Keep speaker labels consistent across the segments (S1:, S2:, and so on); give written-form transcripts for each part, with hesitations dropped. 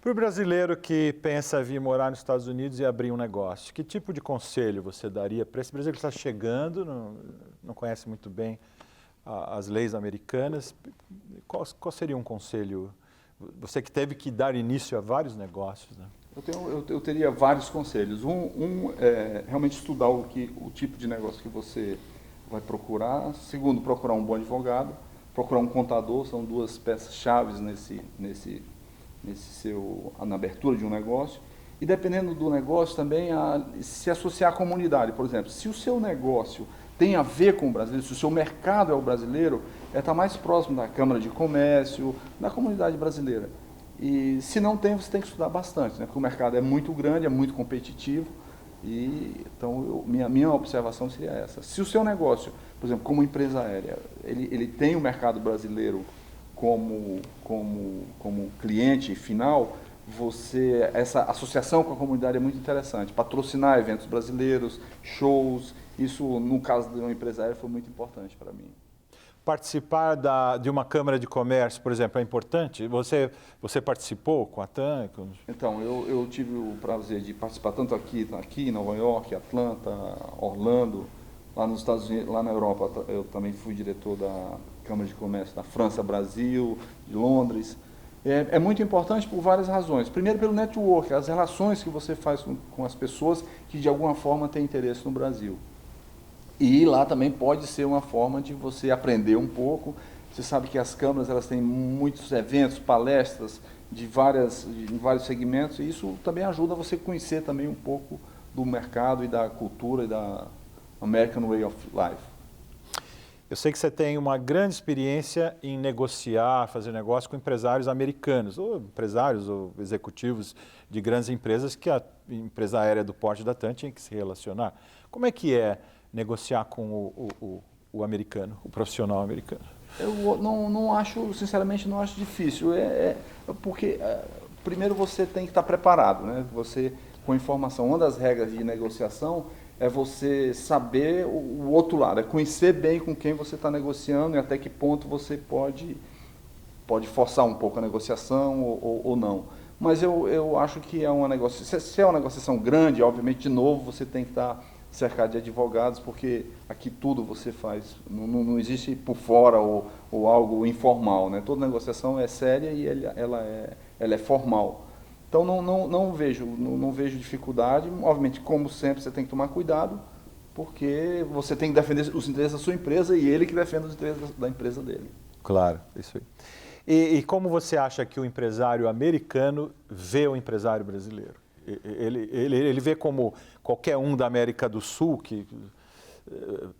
S1: Para o brasileiro que pensa vir morar nos Estados Unidos e abrir um negócio, que tipo de conselho você daria para esse brasileiro que está chegando, não conhece muito bem as leis americanas? Qual seria um conselho? Você que teve que dar início a vários negócios, né?
S2: Eu teria vários conselhos. Um é realmente estudar o tipo de negócio que você vai procurar. Segundo, procurar um bom advogado. Procurar um contador, são duas peças-chave na abertura de um negócio. E dependendo do negócio também, se associar à comunidade. Por exemplo, se o seu negócio tem a ver com o brasileiro, se o seu mercado é o brasileiro, estar mais próximo da Câmara de Comércio, da comunidade brasileira. E se não tem, você tem que estudar bastante, né? Porque o mercado é muito grande, é muito competitivo. Então, minha observação seria essa. Se o seu negócio, por exemplo, como empresa aérea, ele tem o mercado brasileiro como cliente final, essa associação com a comunidade é muito interessante. Patrocinar eventos brasileiros, shows, isso, no caso de uma empresa aérea, foi muito importante para mim.
S1: Participar de uma Câmara de Comércio, por exemplo, é importante? Você participou com a TAM?
S2: Então, eu tive o prazer de participar tanto aqui em Nova York, Atlanta, Orlando, lá nos Estados Unidos, lá na Europa, eu também fui diretor da Câmara de Comércio da França, Brasil, de Londres. É muito importante por várias razões. Primeiro, pelo network, as relações que você faz com as pessoas que de alguma forma têm interesse no Brasil. E lá também pode ser uma forma de você aprender um pouco. Você sabe que as câmaras elas têm muitos eventos, palestras de vários segmentos, e isso também ajuda você a conhecer também um pouco do mercado e da cultura e da American Way of Life.
S1: Eu sei que você tem uma grande experiência em negociar, fazer negócio com empresários americanos, ou empresários ou executivos de grandes empresas que a empresa aérea do porte da TAM tinha que se relacionar. Como é que é negociar com o americano, o profissional americano?
S2: Eu não acho, sinceramente, não acho difícil. Porque, primeiro, você tem que estar preparado, né? Você, com informação, uma das regras de negociação é você saber o outro lado, é conhecer bem com quem você está negociando e até que ponto você pode forçar um pouco a negociação ou não. Mas eu acho que é uma negociação, se é uma negociação grande, obviamente, de novo, você tem que estar cercado de advogados, porque aqui tudo você faz, não existe por fora ou algo informal, né? Toda negociação é séria e ela é formal. Então não vejo dificuldade. Obviamente, como sempre, você tem que tomar cuidado, porque você tem que defender os interesses da sua empresa e ele que defende os interesses da empresa dele.
S1: Claro, isso aí. E como você acha que o empresário americano vê o empresário brasileiro? Ele vê como qualquer um da América do Sul,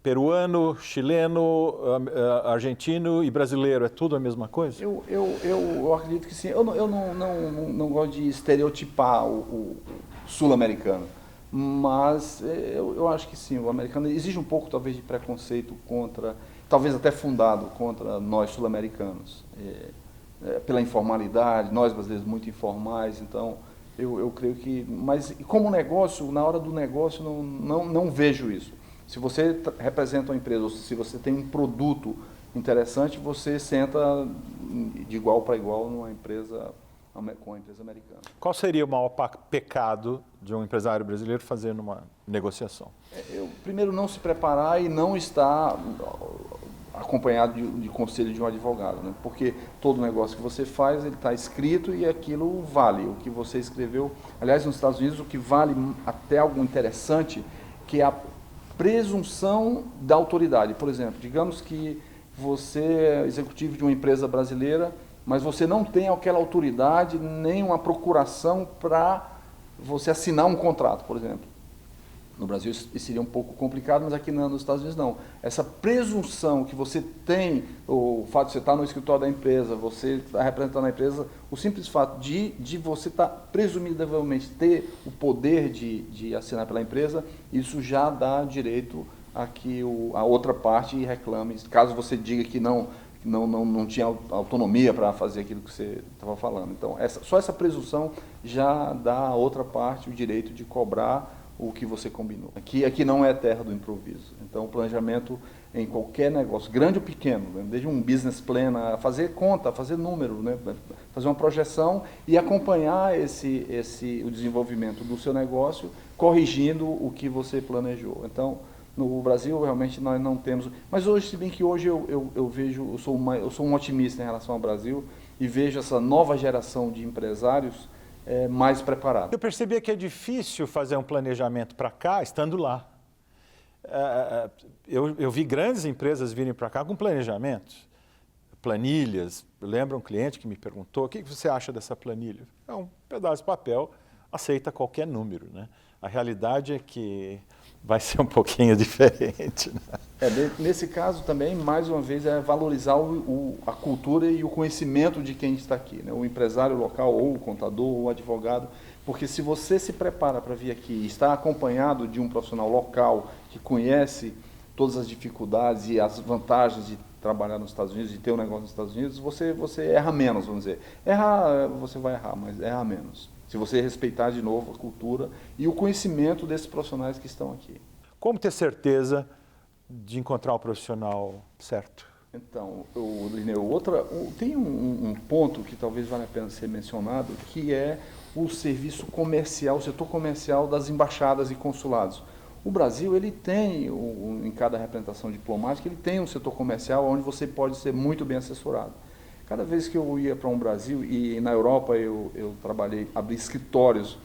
S1: peruano, chileno, argentino e brasileiro, é tudo a mesma coisa?
S2: Eu acredito que sim. Eu não gosto de estereotipar o sul-americano, mas eu acho que sim, o americano exige um pouco talvez de preconceito contra, talvez até fundado contra nós sul-americanos, pela informalidade, nós brasileiros muito informais, então eu creio que, mas como negócio, na hora do negócio não vejo isso. Se você representa uma empresa, ou se você tem um produto interessante, você senta de igual para igual com a empresa americana.
S1: Qual seria o maior pecado de um empresário brasileiro fazendo uma negociação?
S2: Primeiro, não se preparar e não estar acompanhado de conselho de um advogado, né? Porque todo negócio que você faz, ele está escrito e aquilo vale, o que você escreveu. Aliás, nos Estados Unidos, o que vale até algo interessante, que é a presunção da autoridade. Por exemplo, digamos que você é executivo de uma empresa brasileira, mas você não tem aquela autoridade, nem uma procuração para você assinar um contrato, por exemplo. No Brasil isso seria um pouco complicado, mas aqui nos Estados Unidos não. Essa presunção que você tem, o fato de você estar no escritório da empresa, você está representando a empresa, o simples fato de você estar presumivelmente ter o poder de assinar pela empresa, isso já dá direito a que a outra parte reclame, caso você diga que não tinha autonomia para fazer aquilo que você estava falando. Então, só essa presunção já dá à outra parte o direito de cobrar o que você combinou. Aqui não é terra do improviso. Então, o planejamento em qualquer negócio, grande ou pequeno, né? Desde um business plan, a fazer conta, a fazer número, né? fazer uma projeção e acompanhar o desenvolvimento do seu negócio, corrigindo o que você planejou. Então, no Brasil, realmente, nós não temos... Mas hoje, se bem que hoje eu vejo, eu sou um otimista em relação ao Brasil e vejo essa nova geração de empresários mais preparada.
S1: Eu percebi que é difícil fazer um planejamento para cá, estando lá. Eu vi grandes empresas virem para cá com planejamentos, planilhas. Eu lembro um cliente que me perguntou: o que você acha dessa planilha? É um pedaço de papel, aceita qualquer número, né? A realidade é que vai ser um pouquinho diferente, né?
S2: Nesse caso também, mais uma vez, é valorizar a cultura e o conhecimento de quem está aqui, né? O empresário local, ou o contador, ou o advogado, porque se você se prepara para vir aqui e está acompanhado de um profissional local que conhece todas as dificuldades e as vantagens de trabalhar nos Estados Unidos, de ter um negócio nos Estados Unidos, você erra menos, vamos dizer. Errar, você vai errar, mas erra menos. Se você respeitar de novo a cultura e o conhecimento desses profissionais que estão aqui.
S1: Como ter certeza de encontrar o profissional certo?
S2: Então, Lineu, tem um ponto que talvez valha a pena ser mencionado, que é o serviço comercial, o setor comercial das embaixadas e consulados. O Brasil, ele tem, em cada representação diplomática, ele tem um setor comercial onde você pode ser muito bem assessorado. Cada vez que eu ia para um Brasil, e na Europa eu trabalhei, abri escritórios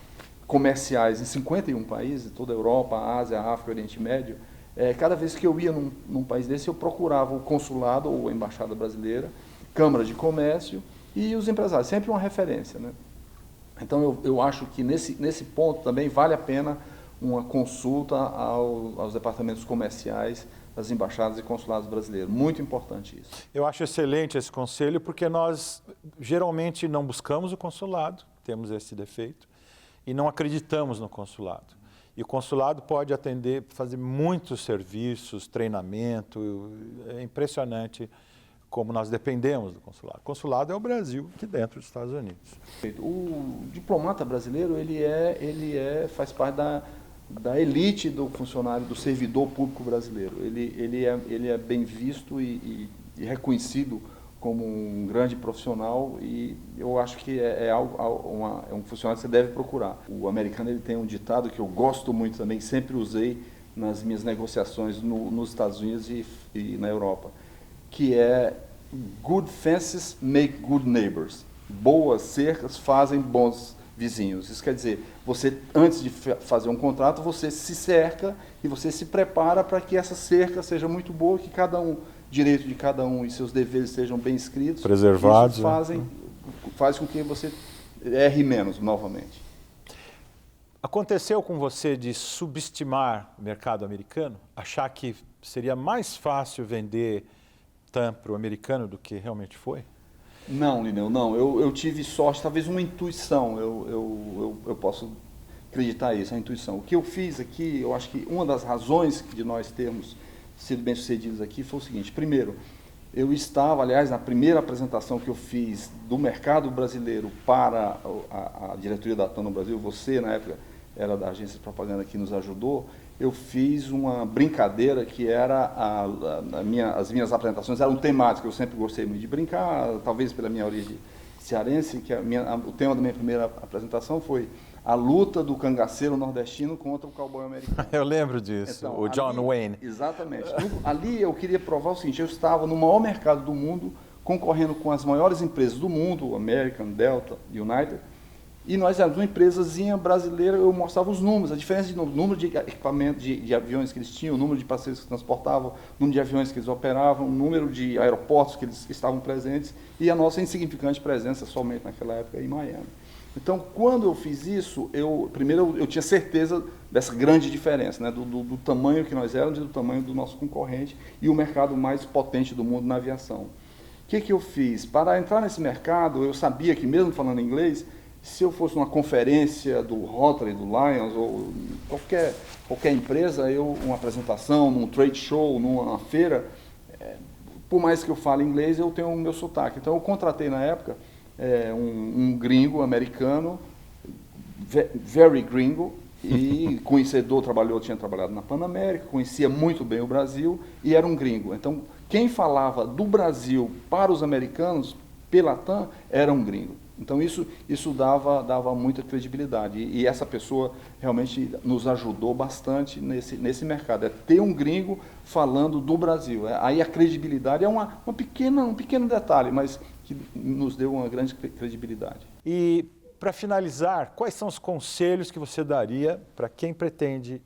S2: comerciais em 51 países, toda a Europa, a Ásia, a África, o Oriente Médio, cada vez que eu ia num país desse, eu procurava o consulado ou a embaixada brasileira, Câmara de Comércio e os empresários, sempre uma referência, né? Então eu acho que nesse ponto também vale a pena uma consulta aos departamentos comerciais das embaixadas e consulados brasileiros. Muito importante isso.
S1: Eu acho excelente esse conselho, porque nós geralmente não buscamos o consulado, temos esse defeito, e não acreditamos no consulado. E o consulado pode atender, fazer muitos serviços, treinamento, é impressionante como nós dependemos do consulado. O consulado é o Brasil aqui dentro dos Estados Unidos.
S2: O diplomata brasileiro, faz parte da elite do funcionário, do servidor público brasileiro. Ele é bem visto e reconhecido como um grande profissional, e eu acho que é um funcionário que você deve procurar. O americano, ele tem um ditado que eu gosto muito também, sempre usei nas minhas negociações nos Estados Unidos e na Europa, que é good fences make good neighbors. Boas cercas fazem bons vizinhos. Isso quer dizer, você, antes de fazer um contrato, você se cerca e você se prepara para que essa cerca seja muito boa, que direito de cada um e seus deveres sejam bem escritos,
S1: preservados.
S2: Isso faz com que você erre menos, novamente.
S1: Aconteceu com você de subestimar o mercado americano? Achar que seria mais fácil vender TAM para o americano do que realmente foi?
S2: Não, Lineu, não. Eu tive sorte, talvez uma intuição, eu posso acreditar isso, a intuição. O que eu fiz aqui, eu acho que uma das razões de nós termos sido bem-sucedidos aqui foi o seguinte: primeiro, eu estava, aliás, na primeira apresentação que eu fiz do mercado brasileiro para a diretoria da TAM no Brasil, você, na época, era da agência de propaganda que nos ajudou, eu fiz uma brincadeira que era, as minhas apresentações eram temáticas, eu sempre gostei muito de brincar, talvez pela minha origem cearense, que o tema da minha primeira apresentação foi a luta do cangaceiro nordestino contra o cowboy americano.
S1: Eu lembro disso, então, o John Wayne.
S2: Exatamente. Ali eu queria provar o seguinte: eu estava no maior mercado do mundo, concorrendo com as maiores empresas do mundo, American, Delta, United, e nós éramos uma empresazinha brasileira. Eu mostrava os números, a diferença de número de equipamento, de aviões que eles tinham, o número de passageiros que transportavam, o número de aviões que eles operavam, o número de aeroportos que eles estavam presentes e a nossa insignificante presença somente naquela época em Miami. Então, quando eu fiz isso, primeiro eu tinha certeza dessa grande diferença, né, do tamanho que nós éramos e do tamanho do nosso concorrente e o mercado mais potente do mundo na aviação. O que eu fiz? Para entrar nesse mercado, eu sabia que, mesmo falando inglês, se eu fosse numa conferência do Rotary, do Lions, ou qualquer empresa, uma apresentação, num trade show, numa feira, por mais que eu fale inglês, eu tenho o meu sotaque. Então, eu contratei na época um gringo americano, very gringo, e conhecedor, tinha trabalhado na Pan América, conhecia muito bem o Brasil e era um gringo. Então, quem falava do Brasil para os americanos, pela TAM, era um gringo. Então isso dava muita credibilidade e essa pessoa realmente nos ajudou bastante nesse mercado. É ter um gringo falando do Brasil. Aí a credibilidade é um pequeno detalhe, mas que nos deu uma grande credibilidade.
S1: E, para finalizar, quais são os conselhos que você daria para quem pretende,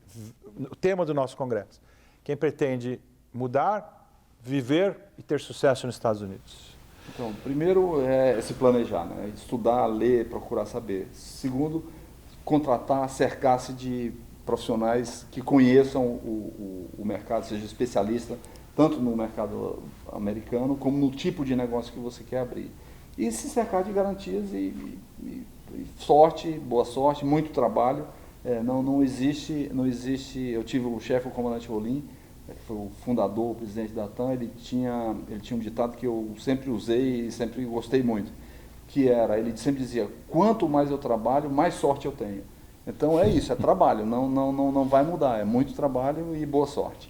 S1: o tema do nosso congresso, quem pretende mudar, viver e ter sucesso nos Estados Unidos?
S2: Então, primeiro é se planejar, né? Estudar, ler, procurar saber. Segundo, contratar, cercar-se de profissionais que conheçam o mercado, seja especialista, tanto no mercado americano, como no tipo de negócio que você quer abrir. E se cercar de garantias e sorte, boa sorte, muito trabalho. Não existe, eu tive o chefe, o comandante Rolim, que foi o fundador, o presidente da TAM, ele tinha um ditado que eu sempre usei e sempre gostei muito, que era, ele sempre dizia, quanto mais eu trabalho, mais sorte eu tenho. Então é isso, é trabalho, não vai mudar, é muito trabalho e boa sorte.